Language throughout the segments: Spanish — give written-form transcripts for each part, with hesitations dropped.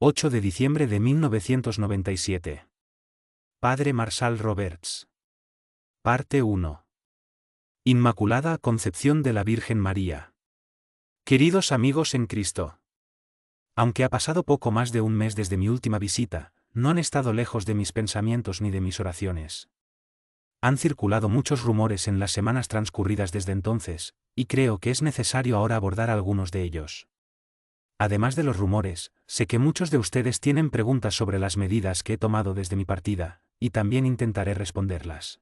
8 de diciembre de 1997. Padre Marshall Roberts. Parte 1. Inmaculada Concepción de la Virgen María. Queridos amigos en Cristo. Aunque ha pasado poco más de un mes desde mi última visita, no han estado lejos de mis pensamientos ni de mis oraciones. Han circulado muchos rumores en las semanas transcurridas desde entonces, y creo que es necesario ahora abordar algunos de ellos. Además de los rumores, sé que muchos de ustedes tienen preguntas sobre las medidas que he tomado desde mi partida, y también intentaré responderlas.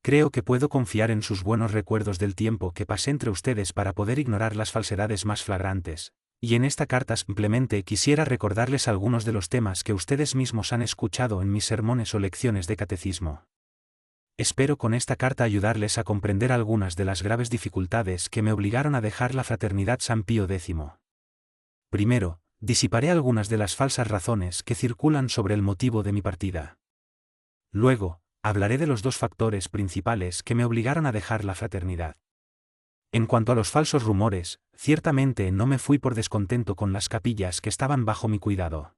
Creo que puedo confiar en sus buenos recuerdos del tiempo que pasé entre ustedes para poder ignorar las falsedades más flagrantes, y en esta carta simplemente quisiera recordarles algunos de los temas que ustedes mismos han escuchado en mis sermones o lecciones de catecismo. Espero con esta carta ayudarles a comprender algunas de las graves dificultades que me obligaron a dejar la Fraternidad San Pío X. Primero, disiparé algunas de las falsas razones que circulan sobre el motivo de mi partida. Luego, hablaré de los dos factores principales que me obligaron a dejar la fraternidad. En cuanto a los falsos rumores, ciertamente no me fui por descontento con las capillas que estaban bajo mi cuidado.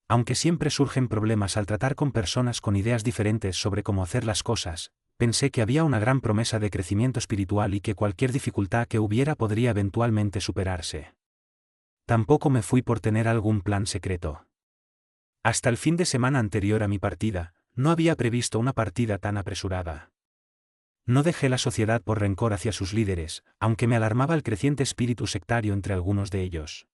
Aunque siempre surgen problemas al tratar con personas con ideas diferentes sobre cómo hacer las cosas, pensé que había una gran promesa de crecimiento espiritual y que cualquier dificultad que hubiera podría eventualmente superarse. Tampoco me fui por tener algún plan secreto. Hasta el fin de semana anterior a mi partida, no había previsto una partida tan apresurada. No dejé la sociedad por rencor hacia sus líderes, aunque me alarmaba el creciente espíritu sectario entre algunos de ellos.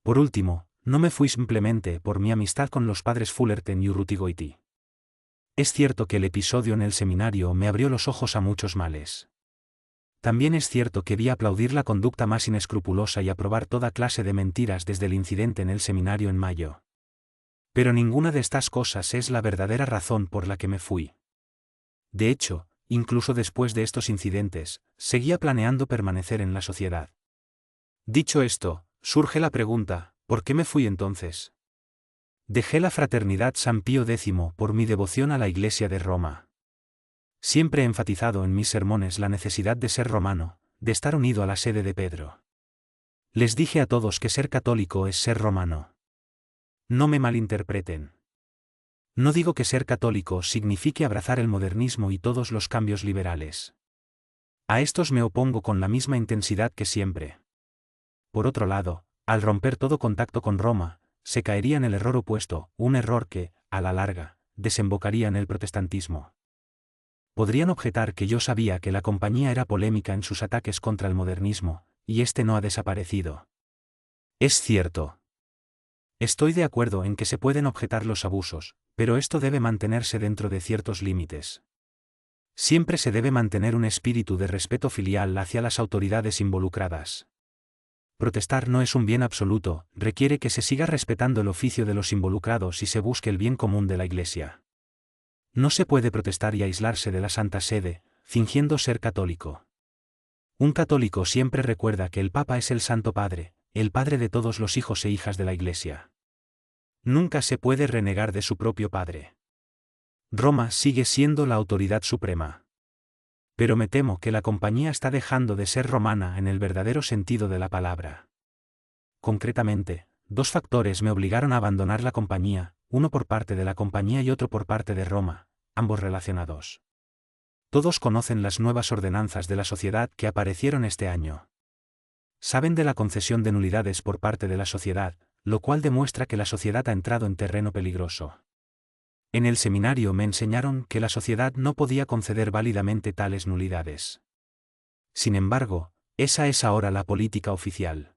Por último, no me fui simplemente por mi amistad con los padres Fullerton y Urruti. Es cierto que el episodio en el seminario me abrió los ojos a muchos males. También es cierto que vi aplaudir la conducta más inescrupulosa y aprobar toda clase de mentiras desde el incidente en el seminario en mayo. Pero ninguna de estas cosas es la verdadera razón por la que me fui. De hecho, incluso después de estos incidentes, seguía planeando permanecer en la sociedad. Dicho esto, surge la pregunta, ¿por qué me fui entonces? Dejé la Fraternidad San Pío X por mi devoción a la Iglesia de Roma. Siempre he enfatizado en mis sermones la necesidad de ser romano, de estar unido a la sede de Pedro. Les dije a todos que ser católico es ser romano. No me malinterpreten. No digo que ser católico signifique abrazar el modernismo y todos los cambios liberales. A estos me opongo con la misma intensidad que siempre. Por otro lado, al romper todo contacto con Roma, se caería en el error opuesto, un error que, a la larga, desembocaría en el protestantismo. Podrían objetar que yo sabía que la compañía era polémica en sus ataques contra el modernismo, y este no ha desaparecido. Es cierto. Estoy de acuerdo en que se pueden objetar los abusos, pero esto debe mantenerse dentro de ciertos límites. Siempre se debe mantener un espíritu de respeto filial hacia las autoridades involucradas. Protestar no es un bien absoluto, requiere que se siga respetando el oficio de los involucrados y se busque el bien común de la Iglesia. No se puede protestar y aislarse de la Santa Sede, fingiendo ser católico. Un católico siempre recuerda que el Papa es el Santo Padre, el Padre de todos los hijos e hijas de la Iglesia. Nunca se puede renegar de su propio Padre. Roma sigue siendo la autoridad suprema. Pero me temo que la compañía está dejando de ser romana en el verdadero sentido de la palabra. Concretamente, dos factores me obligaron a abandonar la compañía, uno por parte de la compañía y otro por parte de Roma, ambos relacionados. Todos conocen las nuevas ordenanzas de la sociedad que aparecieron este año. Saben de la concesión de nulidades por parte de la sociedad, lo cual demuestra que la sociedad ha entrado en terreno peligroso. En el seminario me enseñaron que la sociedad no podía conceder válidamente tales nulidades. Sin embargo, esa es ahora la política oficial.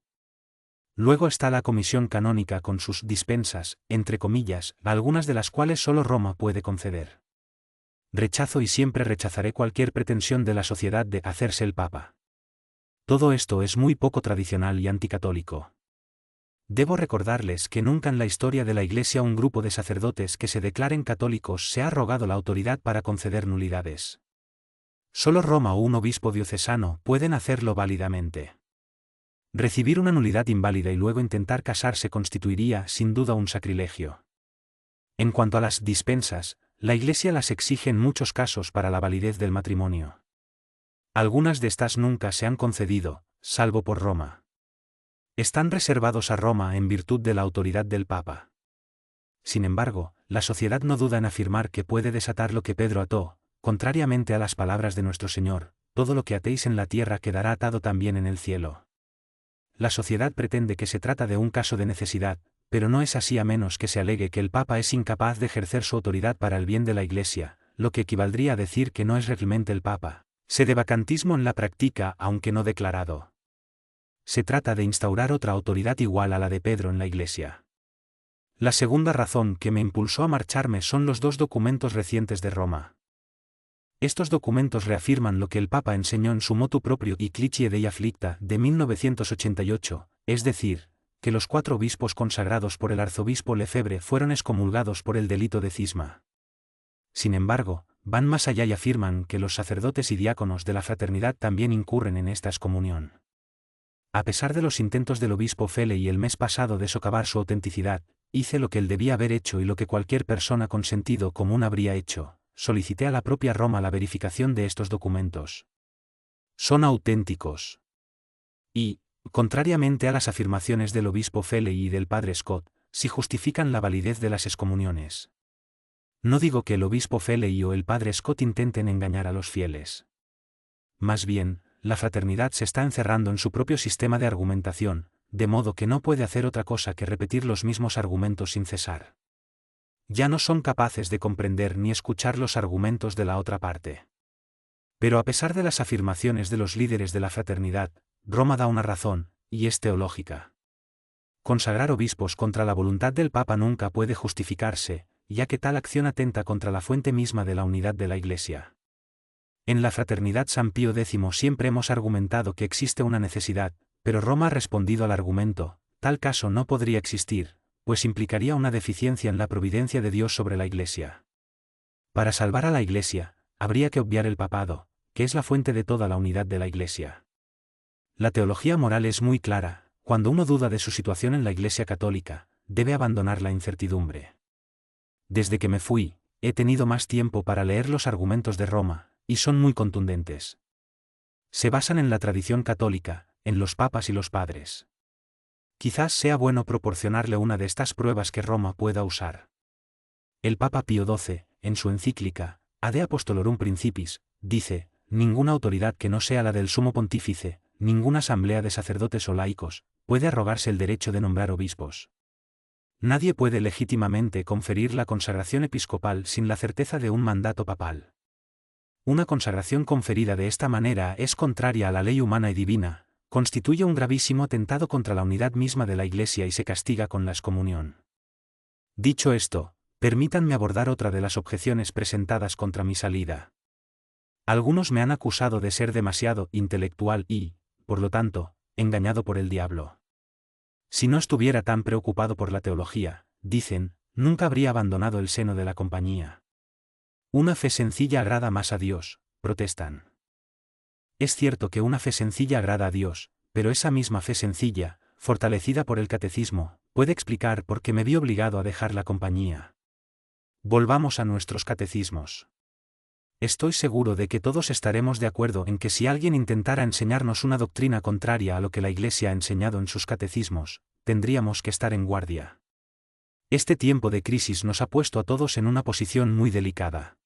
Luego está la comisión canónica con sus dispensas, entre comillas, algunas de las cuales solo Roma puede conceder. Rechazo y siempre rechazaré cualquier pretensión de la sociedad de hacerse el Papa. Todo esto es muy poco tradicional y anticatólico. Debo recordarles que nunca en la historia de la Iglesia un grupo de sacerdotes que se declaren católicos se ha arrogado la autoridad para conceder nulidades. Solo Roma o un obispo diocesano pueden hacerlo válidamente. Recibir una nulidad inválida y luego intentar casarse constituiría sin duda un sacrilegio. En cuanto a las dispensas, la Iglesia las exige en muchos casos para la validez del matrimonio. Algunas de estas nunca se han concedido, salvo por Roma. Están reservados a Roma en virtud de la autoridad del Papa. Sin embargo, la sociedad no duda en afirmar que puede desatar lo que Pedro ató, contrariamente a las palabras de nuestro Señor: todo lo que atéis en la tierra quedará atado también en el cielo. La sociedad pretende que se trata de un caso de necesidad, pero no es así a menos que se alegue que el Papa es incapaz de ejercer su autoridad para el bien de la Iglesia, lo que equivaldría a decir que no es realmente el Papa. Sedevacantismo en la práctica, aunque no declarado. Se trata de instaurar otra autoridad igual a la de Pedro en la Iglesia. La segunda razón que me impulsó a marcharme son los dos documentos recientes de Roma. Estos documentos reafirman lo que el Papa enseñó en su motu proprio Ecclesiae Dei Afflicta de 1988, es decir, que los 4 obispos consagrados por el arzobispo Lefebvre fueron excomulgados por el delito de cisma. Sin embargo, van más allá y afirman que los sacerdotes y diáconos de la fraternidad también incurren en esta excomunión. A pesar de los intentos del obispo Feley el mes pasado de socavar su autenticidad, hice lo que él debía haber hecho y lo que cualquier persona con sentido común habría hecho: solicité a la propia Roma la verificación de estos documentos. Son auténticos. Y, contrariamente a las afirmaciones del obispo Feley y del padre Scott, sí justifican la validez de las excomuniones. No digo que el obispo Feley o el padre Scott intenten engañar a los fieles. Más bien, la fraternidad se está encerrando en su propio sistema de argumentación, de modo que no puede hacer otra cosa que repetir los mismos argumentos sin cesar. Ya no son capaces de comprender ni escuchar los argumentos de la otra parte. Pero a pesar de las afirmaciones de los líderes de la fraternidad, Roma da una razón, y es teológica. Consagrar obispos contra la voluntad del Papa nunca puede justificarse, ya que tal acción atenta contra la fuente misma de la unidad de la Iglesia. En la Fraternidad San Pío X siempre hemos argumentado que existe una necesidad, pero Roma ha respondido al argumento: tal caso no podría existir, pues implicaría una deficiencia en la providencia de Dios sobre la Iglesia. Para salvar a la Iglesia, habría que obviar el papado, que es la fuente de toda la unidad de la Iglesia. La teología moral es muy clara: cuando uno duda de su situación en la Iglesia católica, debe abandonar la incertidumbre. Desde que me fui, he tenido más tiempo para leer los argumentos de Roma, y son muy contundentes. Se basan en la tradición católica, en los papas y los padres. Quizás sea bueno proporcionarle una de estas pruebas que Roma pueda usar. El Papa Pío XII, en su encíclica Ade Apostolorum Principis, dice: ninguna autoridad que no sea la del Sumo Pontífice, ninguna asamblea de sacerdotes o laicos, puede arrogarse el derecho de nombrar obispos. Nadie puede legítimamente conferir la consagración episcopal sin la certeza de un mandato papal. Una consagración conferida de esta manera es contraria a la ley humana y divina, constituye un gravísimo atentado contra la unidad misma de la Iglesia y se castiga con la excomunión. Dicho esto, permítanme abordar otra de las objeciones presentadas contra mi salida. Algunos me han acusado de ser demasiado intelectual y, por lo tanto, engañado por el diablo. Si no estuviera tan preocupado por la teología, dicen, nunca habría abandonado el seno de la compañía. Una fe sencilla agrada más a Dios, protestan. Es cierto que una fe sencilla agrada a Dios, pero esa misma fe sencilla, fortalecida por el catecismo, puede explicar por qué me vi obligado a dejar la compañía. Volvamos a nuestros catecismos. Estoy seguro de que todos estaremos de acuerdo en que si alguien intentara enseñarnos una doctrina contraria a lo que la Iglesia ha enseñado en sus catecismos, tendríamos que estar en guardia. Este tiempo de crisis nos ha puesto a todos en una posición muy delicada.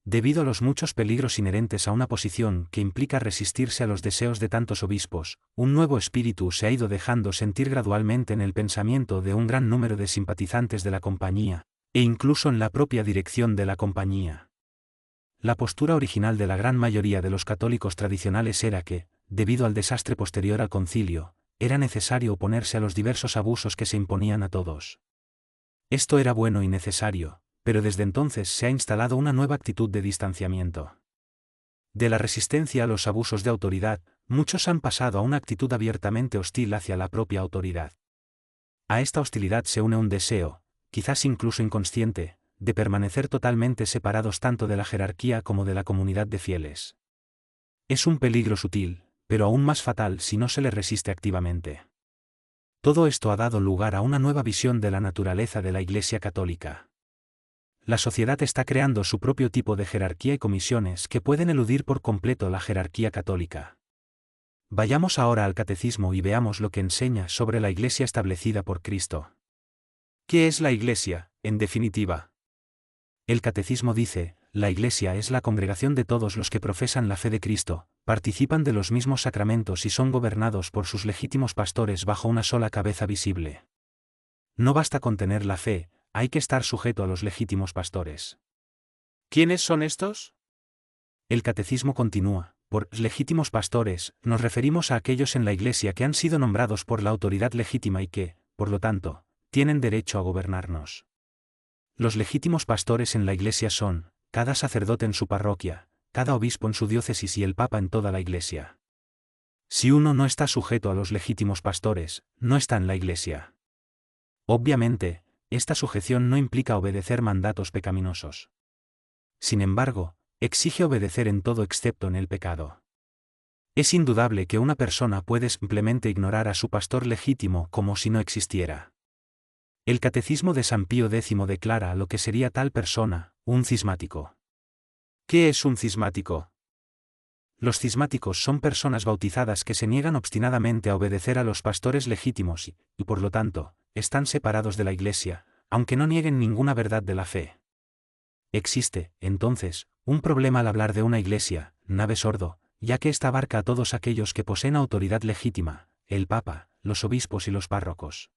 Debido a los muchos peligros inherentes a una posición que implica resistirse a los deseos de tantos obispos, un nuevo espíritu se ha ido dejando sentir gradualmente en el pensamiento de un gran número de simpatizantes de la compañía, e incluso en la propia dirección de la compañía. La postura original de la gran mayoría de los católicos tradicionales era que, debido al desastre posterior al concilio, era necesario oponerse a los diversos abusos que se imponían a todos. Esto era bueno y necesario, pero desde entonces se ha instalado una nueva actitud de distanciamiento. De la resistencia a los abusos de autoridad, muchos han pasado a una actitud abiertamente hostil hacia la propia autoridad. A esta hostilidad se une un deseo, quizás incluso inconsciente, de permanecer totalmente separados tanto de la jerarquía como de la comunidad de fieles. Es un peligro sutil, pero aún más fatal si no se le resiste activamente. Todo esto ha dado lugar a una nueva visión de la naturaleza de la Iglesia católica. La sociedad está creando su propio tipo de jerarquía y comisiones que pueden eludir por completo la jerarquía católica. Vayamos ahora al Catecismo y veamos lo que enseña sobre la Iglesia establecida por Cristo. ¿Qué es la Iglesia, en definitiva? El Catecismo dice, la Iglesia es la congregación de todos los que profesan la fe de Cristo, participan de los mismos sacramentos y son gobernados por sus legítimos pastores bajo una sola cabeza visible. No basta con tener la fe, hay que estar sujeto a los legítimos pastores. ¿Quiénes son estos? El Catecismo continúa, por legítimos pastores, nos referimos a aquellos en la Iglesia que han sido nombrados por la autoridad legítima y que, por lo tanto, tienen derecho a gobernarnos. Los legítimos pastores en la Iglesia son, cada sacerdote en su parroquia, cada obispo en su diócesis y el Papa en toda la Iglesia. Si uno no está sujeto a los legítimos pastores, no está en la Iglesia. Obviamente, esta sujeción no implica obedecer mandatos pecaminosos. Sin embargo, exige obedecer en todo excepto en el pecado. Es indudable que una persona puede simplemente ignorar a su pastor legítimo como si no existiera. El Catecismo de San Pío X declara lo que sería tal persona, un cismático. ¿Qué es un cismático? Los cismáticos son personas bautizadas que se niegan obstinadamente a obedecer a los pastores legítimos y, por lo tanto, están separados de la Iglesia, aunque no nieguen ninguna verdad de la fe. Existe, entonces, un problema al hablar de una Iglesia, nave sordo, ya que ésta abarca a todos aquellos que poseen autoridad legítima, el Papa, los obispos y los párrocos.